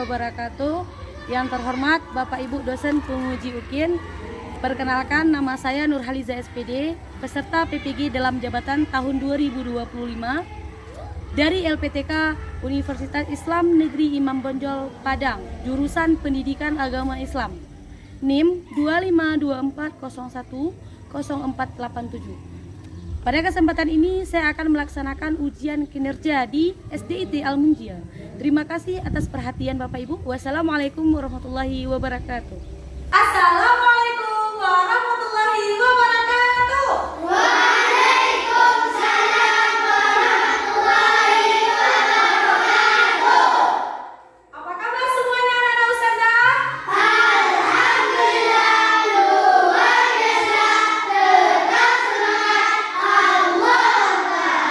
wabarakatuh. Yang terhormat Bapak Ibu dosen penguji UKIN, perkenalkan nama saya Nurhaliza SPD, peserta PPG dalam jabatan tahun 2025 dari LPTK Universitas Islam Negeri Imam Bonjol Padang, jurusan Pendidikan Agama Islam, NIM 25240104887. Pada kesempatan ini saya akan melaksanakan ujian kinerja di SDIT Al-Munjia. Terima kasih atas perhatian Bapak Ibu. Wassalamualaikum warahmatullahi wabarakatuh. Assalamualaikum warahmatullahi wabarakatuh. Waalaikumsalam warahmatullahi wabarakatuh. Apa kabar semuanya anak-anak ustazah? Alhamdulillah luar biasa. Tetap semangat. Allah.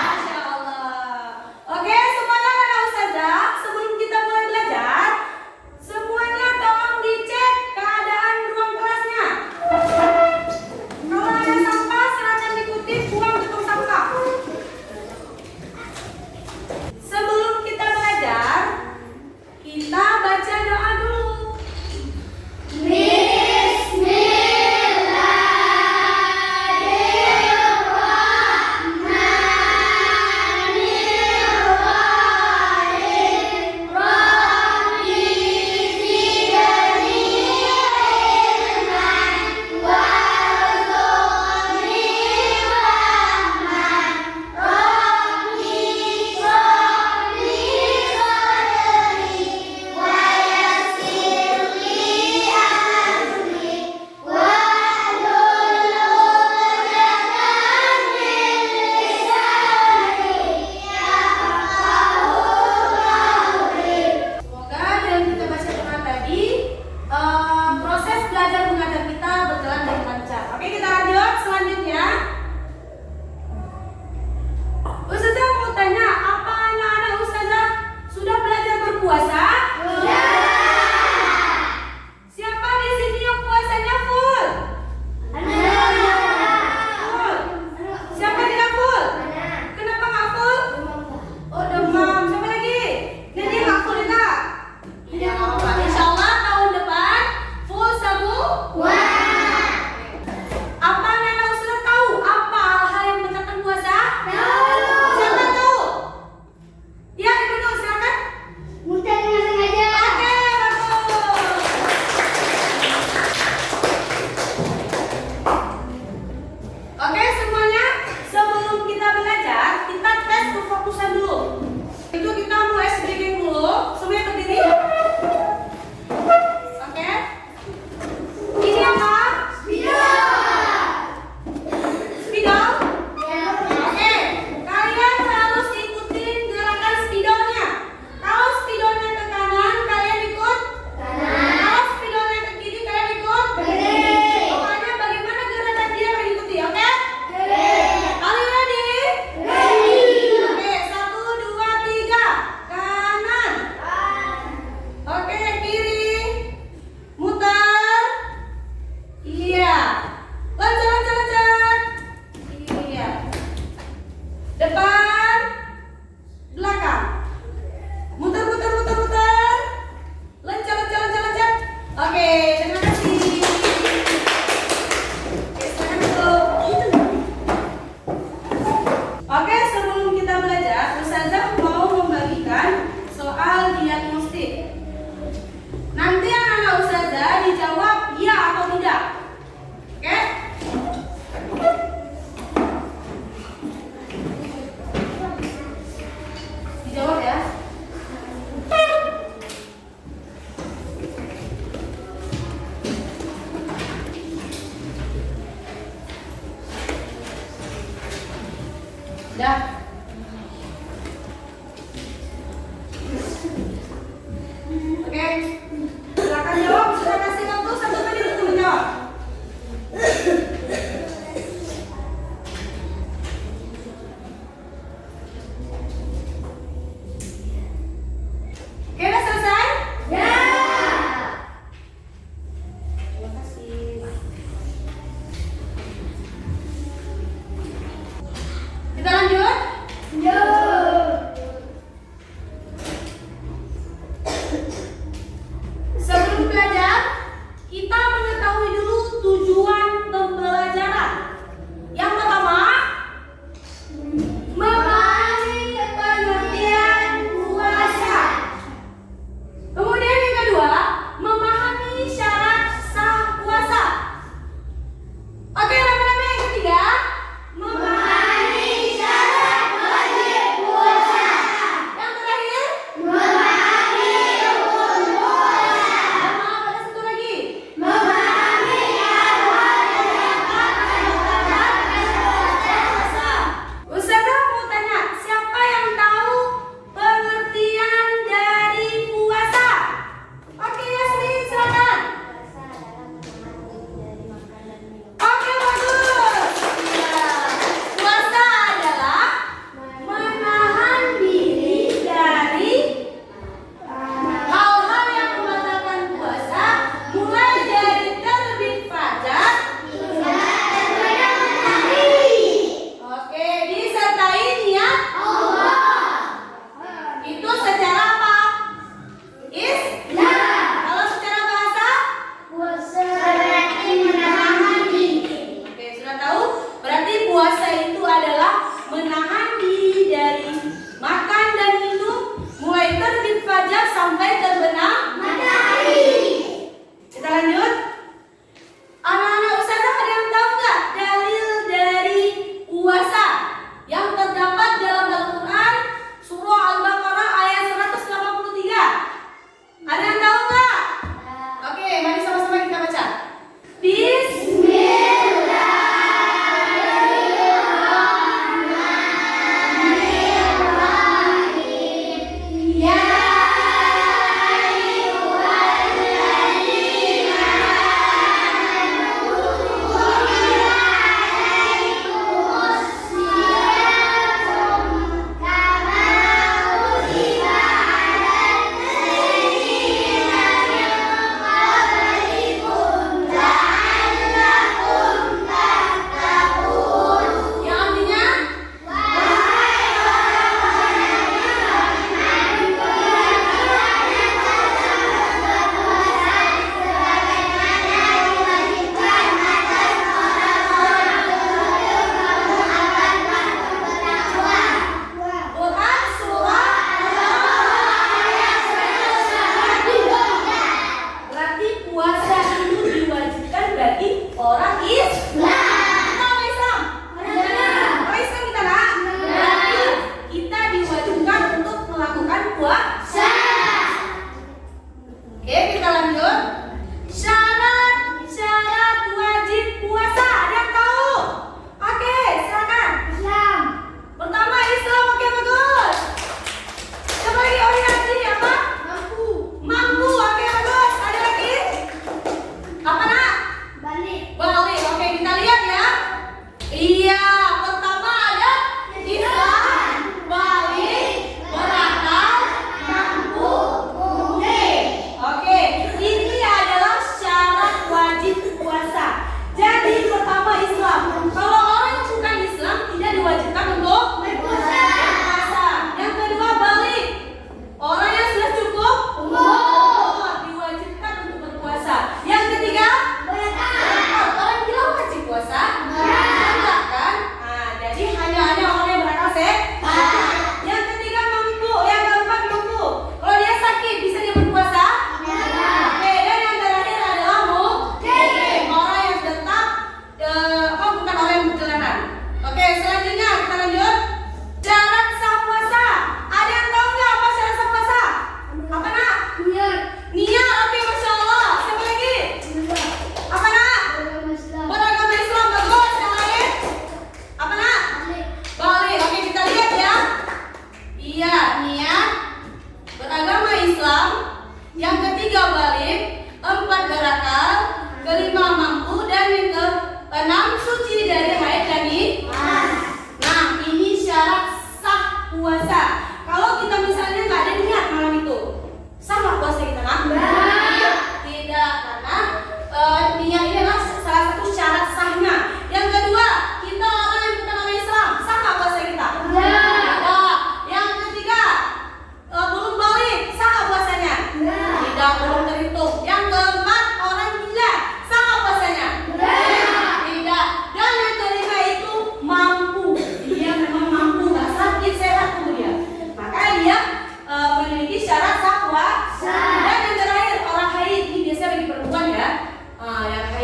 Masya Allah. Oke semuanya anak-anak ustazah, sebelum kita mulai belajar, semuanya tolong dicek keadaan ruang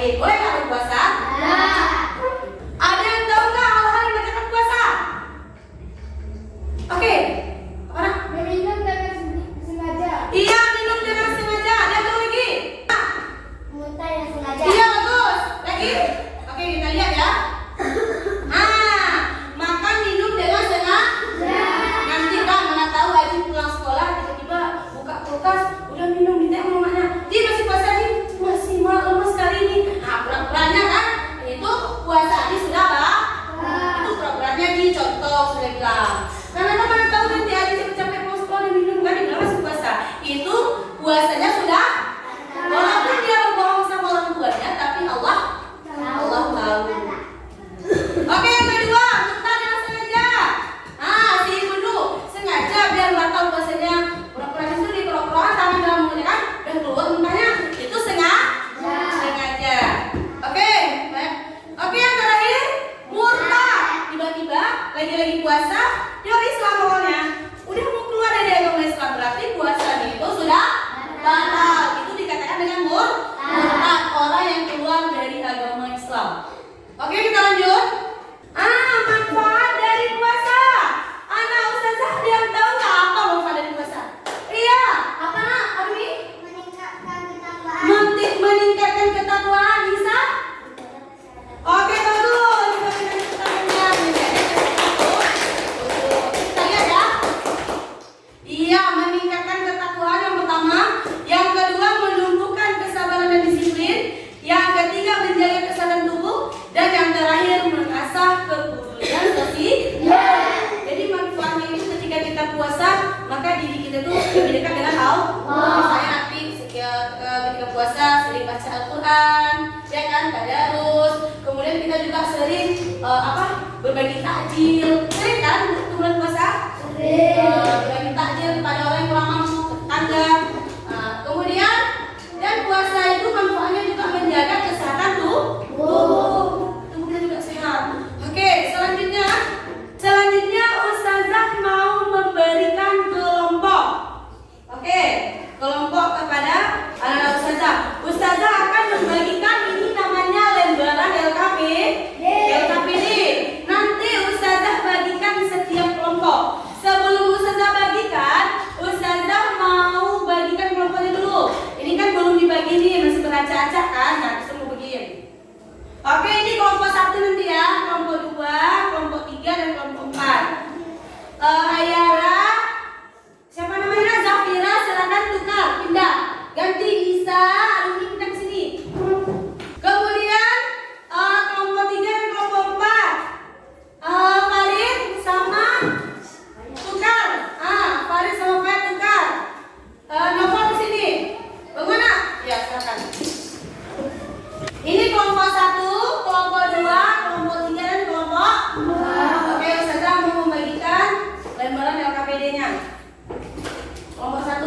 lain. Boleh nggak berpuasa? Ada yang tahu nggak hal-hal yang membatalkan puasa? Oke, orang Meminum dengan sengaja. iya minum dengan sengaja. Ada yang tahu lagi? Muntah yang sengaja. Iya bagus. Lagi? Oke kita lihat ya. Makan minum dengan sengaja. Nanti kan mana tahu Aji pulang sekolah tiba-tiba buka kulkas udah minum di teh mamanya. Dia masih puasa nih, masih lemes sekali nih. Nah pura-puranya kan itu puasa Aji sudah lah. Itu pura-puranya di contoh sudah bilang. Karena kan mana tahu nanti Aji capek-capek mau sekolah dan minum kan dia masih puasa. Itu puasanya sudah. Walaupun dia berbohong sama orang tuanya, tapi Allah tahu. Oke, yang kedua, muntah dengan sengaja. Si ibu dulu sengaja biar batal puasanya. Pura-pura itu di pura-pura tangan dalam mulutnya kan dan keluar muntahnya. Itu sengaja. Oke, baik. Oke, yang terakhir, murtad. Tiba-tiba lagi puasa, dia orang Islam awalnya. Udah mau keluar dari agama Islam berarti puasa itu sudah batal. Itu dikatakan dengan murtad, orang yang keluar dari agama Islam. Oke, kita lanjut. Manfaat dari puasa. Anak ustazah ada yang tahu nggak apa manfaat dari puasa? Iya, apa nak? Armi? Meningkatkan ketakwaan. Meningkatkan ketakwaan, bisa? Oke, bagus. Meningkatkan ketakwaan. Kita lihat ya. Iya, meningkatkan ketakwaan yang pertama. Yang kedua, menumbuhkan kesabaran dan disiplin. Yang ketiga, menjaga kesehatan tubuh. Dan yang terakhir, mengasah kepedulian sosial. Jadi manfaatnya itu ketika kita puasa, maka diri kita tuh lebih dekat dengan Allah. Misalnya nanti ketika puasa sering baca Al-Quran, ya kan, tadarus. Kemudian kita juga sering berbagi takjil. Sering kan bulan puasa? Berbagi takjil kepada orang yang kurang mampu, tetangga. Kemudian dan puasa itu manfaatnya juga menjaga kesehatan tubuh kita juga sehat. Oke, selanjutnya ustazah mau memberikan kelompok. Oke, kelompok kepada anak ustazah. Ustazah akan membagikan ini namanya lembaran LKPD. Nanti ustazah bagikan setiap kelompok. Sebelum ustazah bagikan, ustazah mau bagikan kelompoknya dulu. Ini kan belum dibagi nih, masih beracak-acak kan? Nah, kita mau bagiin. Oke, ini kelompok 1 nanti ya, kelompok 2, kelompok 3 dan kelompok 4. Ayara, siapa namanya? Zafira, silakan tukar, pindah. Ganti Isa, Arumi pindah ke sini. Kemudian kelompok 3 dan kelompok 4. Farid sama tukar. Farid sama Farid tukar. Novel di sini. Bagaimana? Ya, silakan. Ini kelompok 1, kelompok 2, kelompok 3 dan kelompok 4. Oke, ustazah mau membagikan lembaran LKPD-nya. Kelompok 1,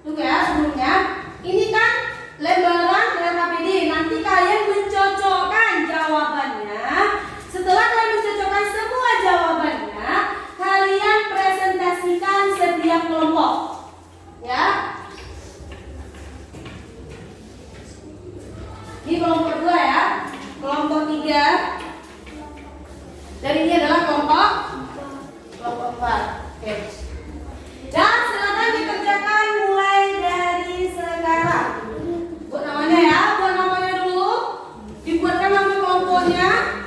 tunggu ya sebelumnya. Ini kan lembaran LKPD. Nanti kalian mencocokkan jawabannya. Setelah kalian mencocokkan semua jawabannya, kalian presentasikan setiap kelompok. Ya. Ini kelompok 2 ya. Kelompok 3. Dan ini adalah kelompok 4. Oke. Dan silakan dikerjakan mulai dari sekarang. Buat namanya ya, buat namanya dulu. Dibuatkan nama kelompoknya.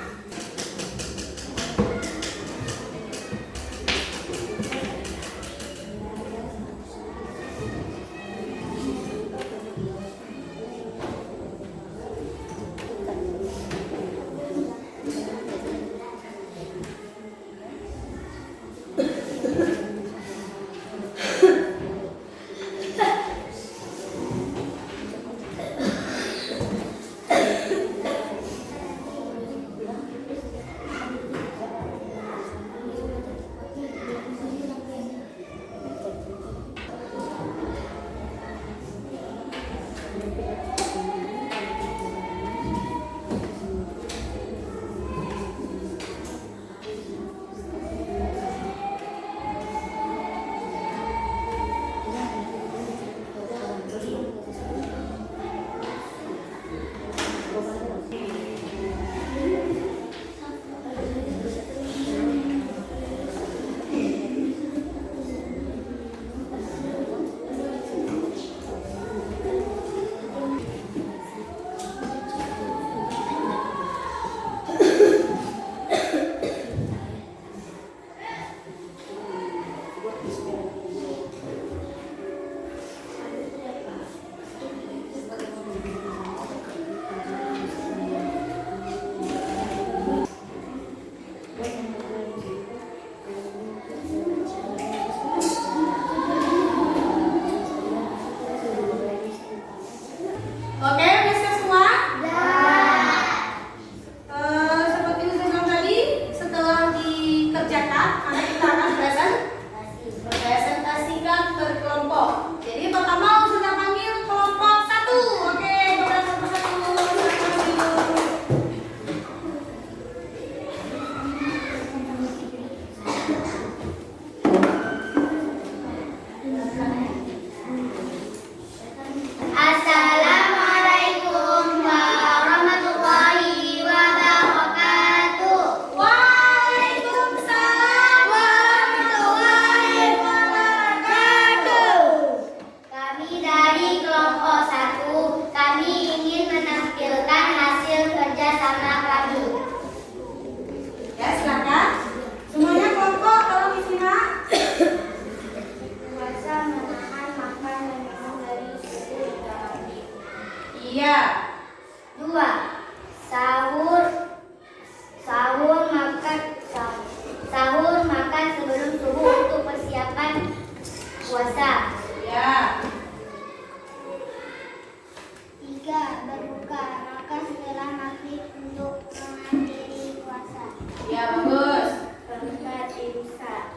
Oke, udah siap semua? Ya. Seperti yang saya bilang tadi, setelah dikerjakan, maka kita akan presentasikan per kelompok. Jadi pertama sudah panggil kelompok 1. Oke, kelompok 1. Assalamualaikum warahmatullahi wabarakatuh. Waalaikumsalam warahmatullahi wabarakatuh. Kami dari kelompok 1, kami ingin menampilkan hasil kerja sama kami. Ya, silakan. Semuanya kelompok tolong disimak. Puasa menahan makan dan minum dari subuh hingga maghrib. Iya. 2. Sahur makan sebelum subuh untuk persiapan puasa. Ya. 3. Berbuka makan setelah maghrib untuk mengakhiri puasa. Ya, bagus. 4. Imsak.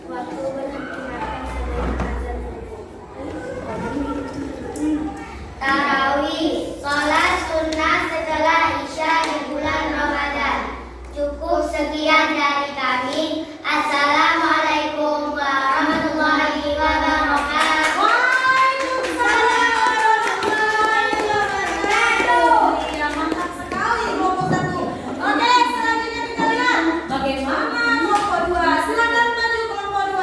Waktu berhenti makan sebelum azan subuh. Tarawih, sholat sunnah setelah isya di bulan Ramadan. Cukup sekian dari kami. Assalamualaikum warahmatullahi wabarakatuh. Waalaikumsalam warahmatullahi wabarakatuh. Iya, mantap sekali kelompok 1. Oke, selanjutnya kita lihat bagaimana kelompok 2. Silakan maju kelompok 2.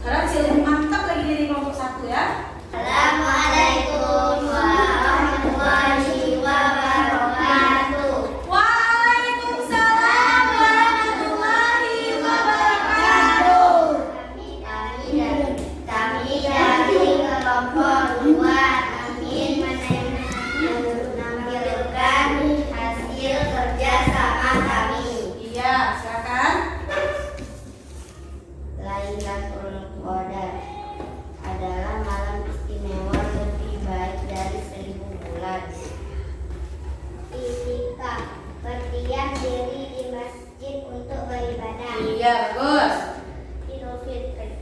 Karena masih lebih mantap lagi dari kelompok 1 ya. Assalamualaikum warahmatullahi wabarakatuh. Waalaikumsalam warahmatullahi wabarakatuh. Kami dari kelompok 2 ingin menampilkan hasil kerja sama kami. Iya, silakan. Lailatul Qadar adalah malam istimewa lebih baik dari 1000 bulan. Itikaf, berdiam diri di masjid untuk beribadah. Iya, bagus. Idul Fitri,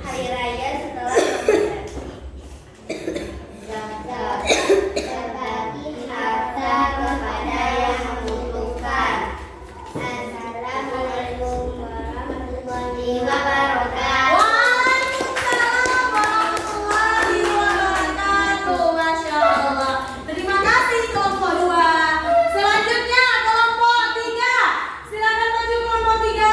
hari raya setelah Ramadan. Zakat, berbagi harta kepada yang membutuhkan. Assalamualaikum warahmatullahi wabarakatuh. Waalaikumsalam warahmatullahi wabarakatuh. Masya Allah. Terima kasih kelompok 2. Selanjutnya kelompok 3. Silakan maju kelompok 3.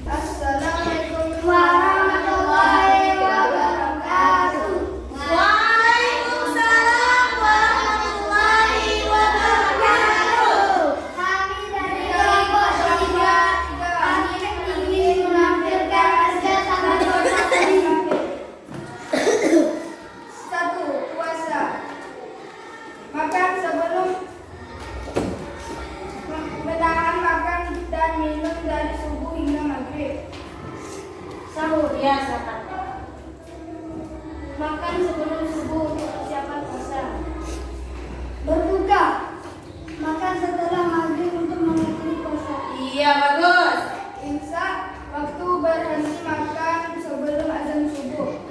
Assalamualaikum warahmatullahi wabarakatuh. Waalaikumsalam warahmatullahi wabarakatuh. Kami dari kelompok 3, kami ingin menampilkan hasil sama kami. 1. Puasa. Makan sebelum menahan makan dan minum dari subuh hingga maghrib. Sahur ya, silakan. Makan sebelum subuh untuk persiapan puasa. Berbuka. Makan setelah maghrib untuk mengakhiri puasa. Iya, bagus. Imsak. Waktu berhenti makan sebelum azan subuh.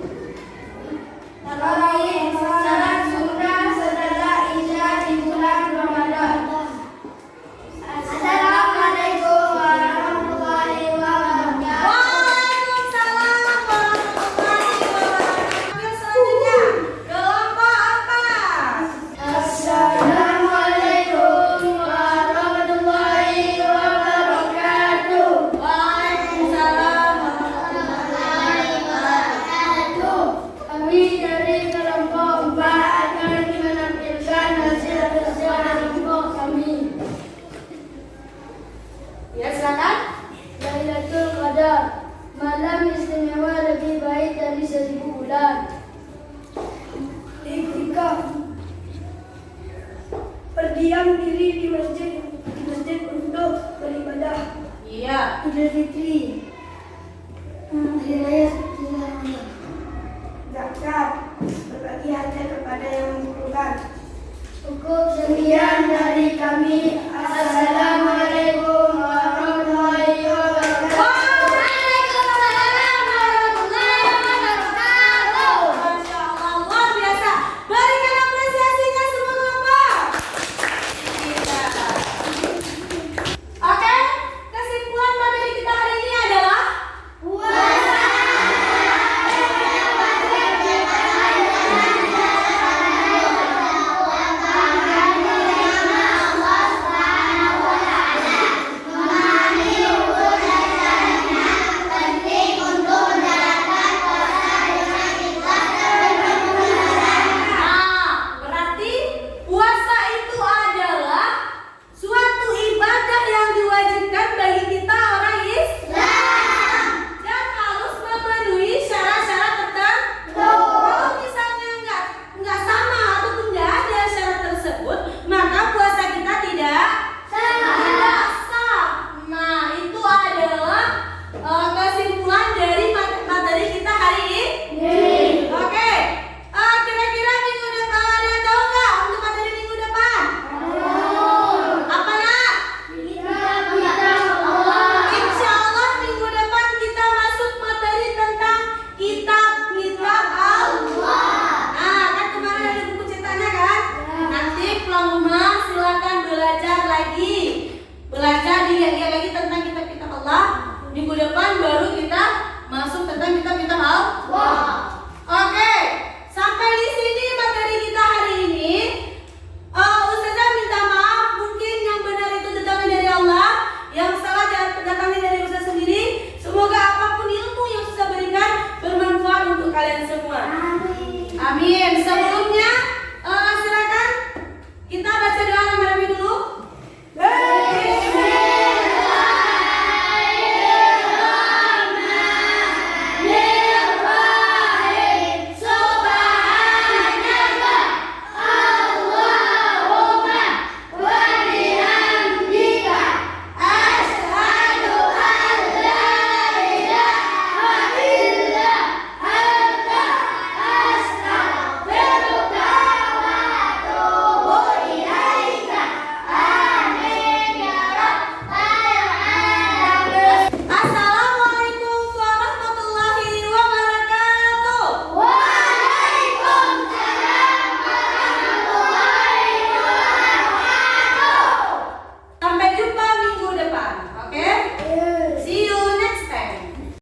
Tarawih. Salat sunnah setelah isya di bulan Ramadan. Assalamualaikum warahmatullahi wabarakatuh. Waalaikumsalam warahmatullahi wabarakatuh. Selanjutnya kelompok 4. Assalamualaikum warahmatullahi wabarakatuh. Waalaikumsalam warahmatullahi Wabarakatuh. Kami dari kelompok 4 akan menampilkan hasil kerja kelompok kami. Ya, silakan. Lailatul Qadar, malam istimewa lebih baik dari 1000 bulan. Iktikaf, berdiam diri di masjid untuk beribadah. Iya. Idul Fitri, Hari Raya Suci Ramadan. Zakat, berbagi harta kepada yang membutuhkan. Cukup sekian dari kami. Assalamualaikum warahmatullahi